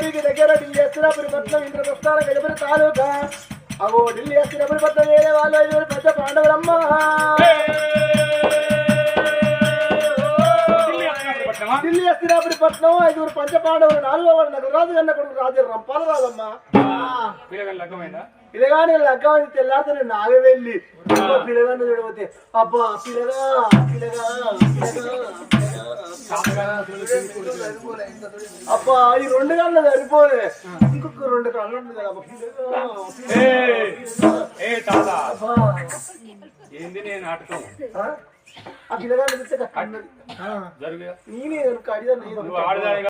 ఊరికి దగ్గర ఢిల్లీ ఎత్తినప్పుడు పట్నం ఇంద్రప్రస్థాన గజపతి తాలూకా అవో ఢిల్లీ ఎత్తినప్పుడు పట్నం వేరే వాళ్ళు 5 పెద్ద పాండవులమ్మ ఢిల్లీ ఎత్తినప్పుడు పట్నం 5 పంచ పాండవులు 4వ వాడు నగరాజు కన్న కొడుకు రాజు రంపాల రాదమ్మా పిల్లగాని లగ్గం తెల్లారితే నేను నాగే వెళ్ళి పిల్లగాన్ని చూడబోతే అబ్బా పిల్లగా పిల్లగా అబ్బా ఈ 2 గంటలు సరిపోలే ఇంకొక 2 గంటలు ఉంది కదా ఏంది నేను నాటకం ఆ పిల్లగాన్ని నేనే కడిగా